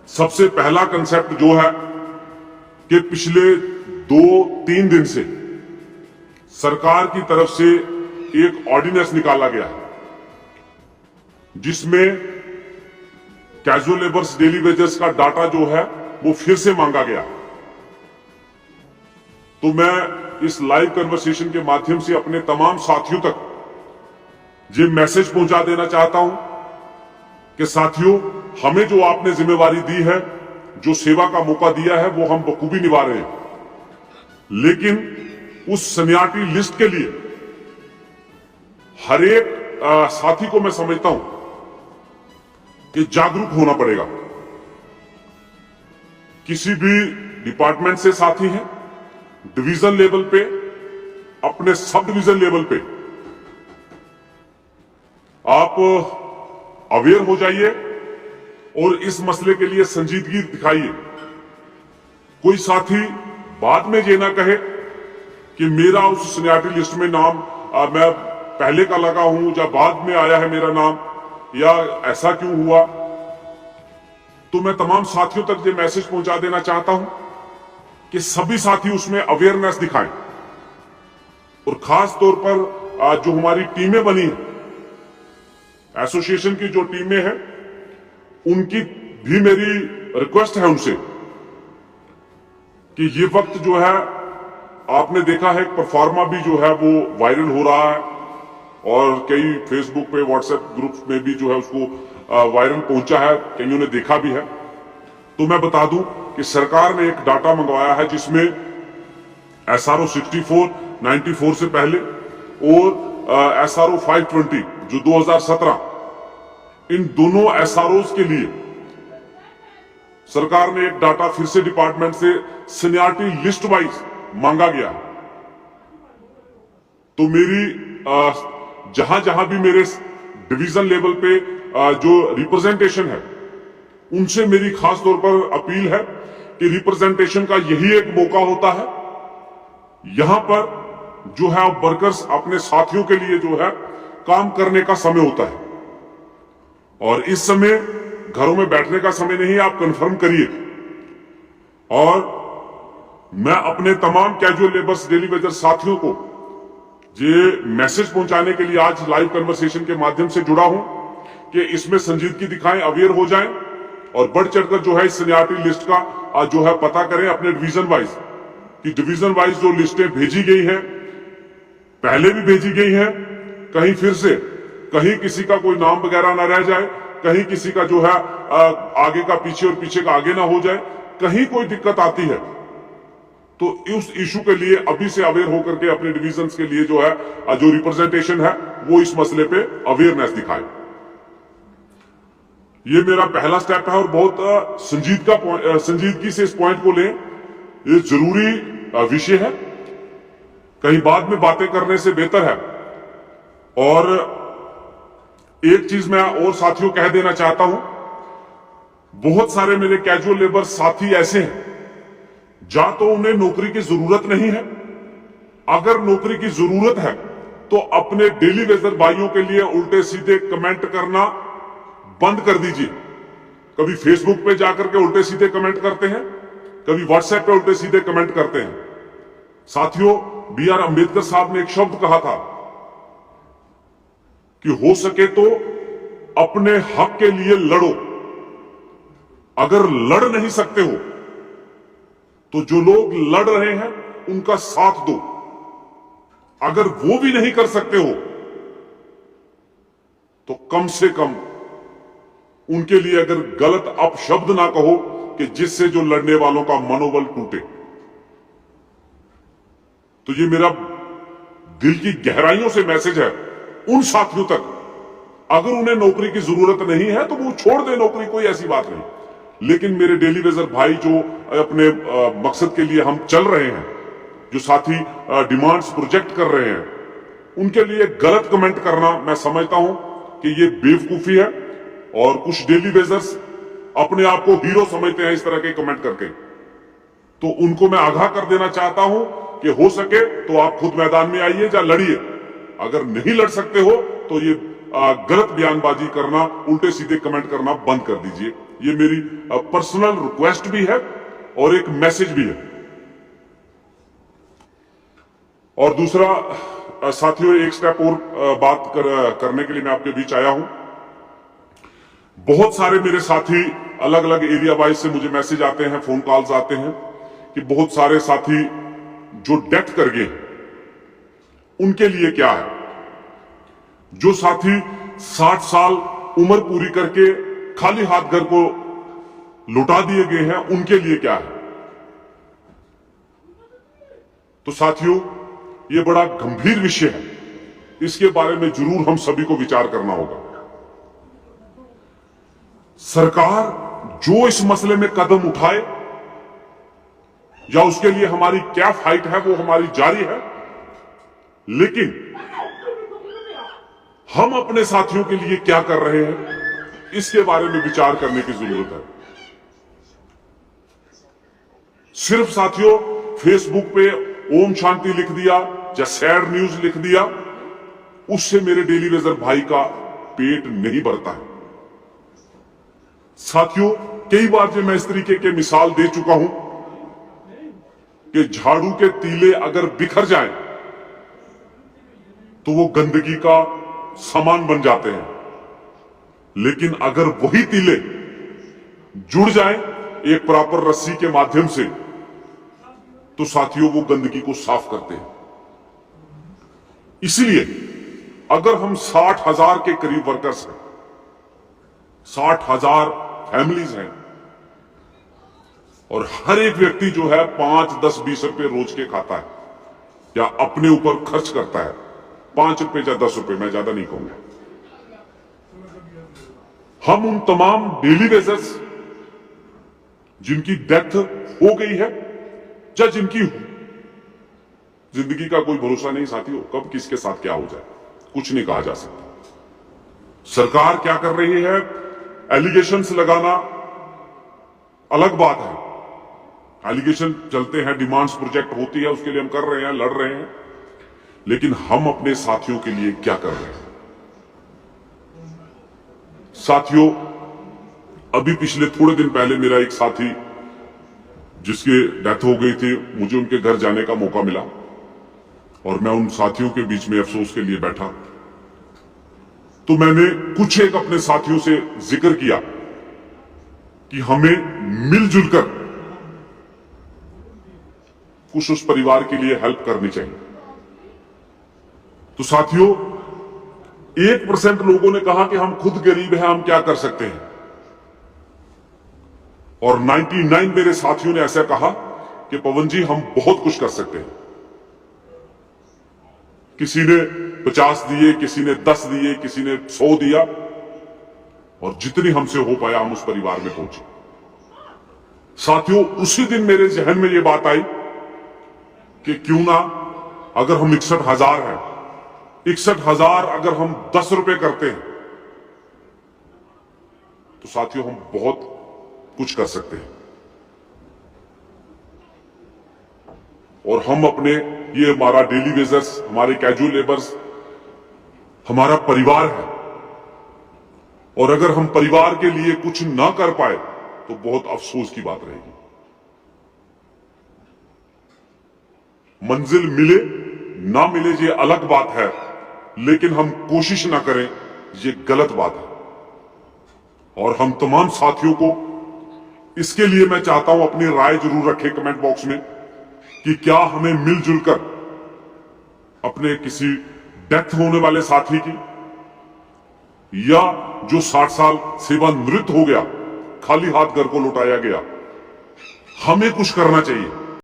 सबसे पहला कंसेप्ट जो है कि पिछले 2-3 दिन से सरकार की तरफ से एक ऑर्डिनेंस निकाला गया है जिसमें कैजुअल लेबर्स डेली वेजेस का डाटा जो है वो फिर से मांगा गया। तो मैं इस लाइव कन्वर्सेशन के माध्यम से अपने तमाम साथियों तक ये मैसेज पहुंचा देना चाहता हूं कि साथियों, हमें जो आपने जिम्मेवारी दी है, जो सेवा का मौका दिया है, वो हम बखूबी निभा रहे हैं, लेकिन उस सन्याटी लिस्ट के लिए हर एक साथी को मैं समझता हूं कि जागरूक होना पड़ेगा। किसी भी डिपार्टमेंट से साथी हैं, डिवीजन लेवल पे, अपने सब डिवीजन लेवल पे आप अवेयर हो जाइए और इस मसले के लिए संजीदगी दिखाइए। कोई साथी बाद में ये ना कहे कि मेरा उस सीनियरिटी लिस्ट में नाम मैं पहले का लगा हूं या बाद में आया है मेरा नाम, या ऐसा क्यों हुआ। तो मैं तमाम साथियों तक ये मैसेज पहुंचा देना चाहता हूं कि सभी साथी उसमें अवेयरनेस दिखाएं, और खास तौर पर जो हमारी टीमें बनी हैं, एसोसिएशन की जो टीमें हैं, उनकी भी मेरी रिक्वेस्ट है उनसे कि ये वक्त जो है, आपने देखा है परफॉर्मा भी जो है वो वायरल हो रहा है और कई फेसबुक पे, व्हाट्सएप ग्रुप्स में भी जो है उसको वायरल पहुंचा है, कईयों ने देखा भी है। तो मैं बता दूं कि सरकार ने एक डाटा मंगवाया है जिसमें SRO 64 94 से पहले और SRO 520 जो 2017, इन दोनों SROs के लिए सरकार ने एक डाटा फिर से डिपार्टमेंट से सीनियरिटी लिस्ट वाइज मांगा गया। तो मेरी जहां जहां भी मेरे डिवीजन लेवल पे जो रिप्रेजेंटेशन है, उनसे मेरी खास तौर पर अपील है कि रिप्रेजेंटेशन का यही एक मौका होता है। यहां पर जो है वर्कर्स अपने साथियों के लिए जो है काम करने का समय होता है, और इस समय घरों में बैठने का समय नहीं है। आप कंफर्म करिए। और मैं अपने तमाम कैजुअल लेबर्स डेली वेजर साथियों को ये मैसेज पहुंचाने के लिए आज लाइव कन्वर्सेशन के माध्यम से जुड़ा हूं कि इसमें संजीदगी दिखाएं, अवेयर हो जाएं और बढ़ चढ़कर जो है इस सीनियरिटी लिस्ट का जो है पता करें अपने डिवीजन वाइज, कि डिवीजन वाइज जो लिस्टें भेजी गई हैं, पहले भी भेजी गई हैं, कहीं फिर से कहीं किसी का कोई नाम वगैरह ना रह जाए, कहीं किसी का जो है आगे का पीछे और पीछे का आगे ना हो जाए, कहीं कोई दिक्कत आती है तो उस इशू के लिए अभी से अवेयर होकर के अपने डिविजन्स के लिए जो है जो रिप्रेजेंटेशन है वो इस मसले पे अवेयरनेस दिखाए। ये मेरा पहला स्टेप है और बहुत संजीदगी से इस पॉइंट को लें। ये जरूरी विषय है, कहीं बाद में बातें करने से बेहतर है। और एक चीज मैं और साथियों कह देना चाहता हूं, बहुत सारे मेरे कैजुअल लेबर साथी ऐसे हैं जा तो उन्हें नौकरी की जरूरत नहीं है, अगर नौकरी की जरूरत है तो अपने डेली वेजर भाइयों के लिए उल्टे सीधे कमेंट करना बंद कर दीजिए। कभी फेसबुक पे जाकर के उल्टे सीधे कमेंट करते हैं, कभी व्हाट्सएप पे उल्टे सीधे कमेंट करते हैं। साथियों, BR अंबेडकर साहब ने एक शब्द कहा था कि हो सके तो अपने हक के लिए लड़ो, अगर लड़ नहीं सकते हो तो जो लोग लड़ रहे हैं उनका साथ दो, अगर वो भी नहीं कर सकते हो तो कम से कम उनके लिए अगर गलत अपशब्द ना कहो कि जिससे जो लड़ने वालों का मनोबल टूटे। तो ये मेरा दिल की गहराइयों से मैसेज है उन साथियों तक, अगर उन्हें नौकरी की जरूरत नहीं है तो वो छोड़ दे नौकरी, कोई ऐसी बात नहीं। लेकिन मेरे डेली वेजर भाई जो अपने मकसद के लिए हम चल रहे हैं, जो साथी डिमांड्स प्रोजेक्ट कर रहे हैं, उनके लिए गलत कमेंट करना मैं समझता हूं कि ये बेवकूफी है। और कुछ डेली वेजर्स अपने आप को हीरो समझते हैं इस तरह के कमेंट करके, तो उनको मैं आगाह कर देना चाहता हूं कि हो सके तो आप खुद मैदान में आइए या लड़िए, अगर नहीं लड़ सकते हो तो ये गलत बयानबाजी करना, उल्टे सीधे कमेंट करना बंद कर दीजिए। ये मेरी पर्सनल रिक्वेस्ट भी है और एक मैसेज भी है। और दूसरा साथियों, एक स्टेप और बात करने के लिए मैं आपके बीच आया हूं। बहुत सारे मेरे साथी अलग अलग एरिया वाइज से मुझे मैसेज आते हैं, फोन कॉल्स आते हैं कि बहुत सारे साथी जो डेथ कर गए उनके लिए क्या है। जो साथी 60 साल उम्र पूरी करके खाली हाथ घर को लौटा दिए गए हैं उनके लिए क्या है। तो साथियों, ये बड़ा गंभीर विषय है, इसके बारे में जरूर हम सभी को विचार करना होगा। सरकार जो इस मसले में कदम उठाए या उसके लिए हमारी क्या फाइट है वो हमारी जारी है, लेकिन हम अपने साथियों के लिए क्या कर रहे हैं इसके बारे में विचार करने की जरूरत है। सिर्फ साथियों फेसबुक पे ओम शांति लिख दिया या सैड न्यूज लिख दिया, उससे मेरे डेली वेजर भाई का पेट नहीं भरता है। साथियों, कई बार जो मैं इस तरीके के मिसाल दे चुका हूं कि झाड़ू के तीले अगर बिखर जाएं तो वो गंदगी का सामान बन जाते हैं, लेकिन अगर वही तीले जुड़ जाएं एक प्रॉपर रस्सी के माध्यम से तो साथियों वो गंदगी को साफ करते हैं। इसलिए अगर हम 60,000 के करीब वर्कर्स हैं, 60,000 फैमिलीज हैं और हर एक व्यक्ति जो है 5, 10, 20 रुपए रोज के खाता है या अपने ऊपर खर्च करता है, 5 रुपए या 10 रुपए, मैं ज्यादा नहीं कहूंगा। हम उन तमाम डेली वेजर्स जिनकी डेथ हो गई है या जिनकी जिंदगी का कोई भरोसा नहीं साथियों, कब किसके साथ क्या हो जाए कुछ नहीं कहा जा सकता। सरकार क्या कर रही है, एलिगेशंस लगाना अलग बात है, एलिगेशन चलते हैं, डिमांड्स प्रोजेक्ट होती है, उसके लिए हम कर रहे हैं, लड़ रहे हैं, लेकिन हम अपने साथियों के लिए क्या कर रहे हैं। साथियों, अभी पिछले थोड़े दिन पहले मेरा एक साथी जिसकी डेथ हो गई थी, मुझे उनके घर जाने का मौका मिला और मैं उन साथियों के बीच में अफसोस के लिए बैठा। तो मैंने कुछ एक अपने साथियों से जिक्र किया कि हमें मिलजुल कर कुछ उस परिवार के लिए हेल्प करनी चाहिए। तो साथियों, 1% लोगों ने कहा कि हम खुद गरीब हैं, हम क्या कर सकते हैं, और 99 मेरे साथियों ने ऐसा कहा कि पवन जी हम बहुत कुछ कर सकते हैं। किसी ने 50 दिए, किसी ने 10 दिए, किसी ने 100 दिया, और जितनी हमसे हो पाया हम उस परिवार में पहुंचे। साथियों, उसी दिन मेरे जहन में ये बात आई कि क्यों ना अगर हम 61,000 हैं, 61,000 अगर हम 10 रुपए करते हैं तो साथियों हम बहुत कुछ कर सकते हैं। और हम अपने, ये हमारा डेली वेजर्स, हमारे कैजुअल लेबर्स हमारा परिवार है, और अगर हम परिवार के लिए कुछ ना कर पाए तो बहुत अफसोस की बात रहेगी। मंजिल मिले ना मिले ये अलग बात है, लेकिन हम कोशिश ना करें ये गलत बात है। और हम तमाम साथियों को इसके लिए मैं चाहता हूं अपनी राय जरूर रखें कमेंट बॉक्स में कि क्या हमें मिलजुल कर अपने किसी डेथ होने वाले साथी की या जो 60 साल सेवानिवृत्त हो गया, खाली हाथ घर को लौटाया गया, हमें कुछ करना चाहिए।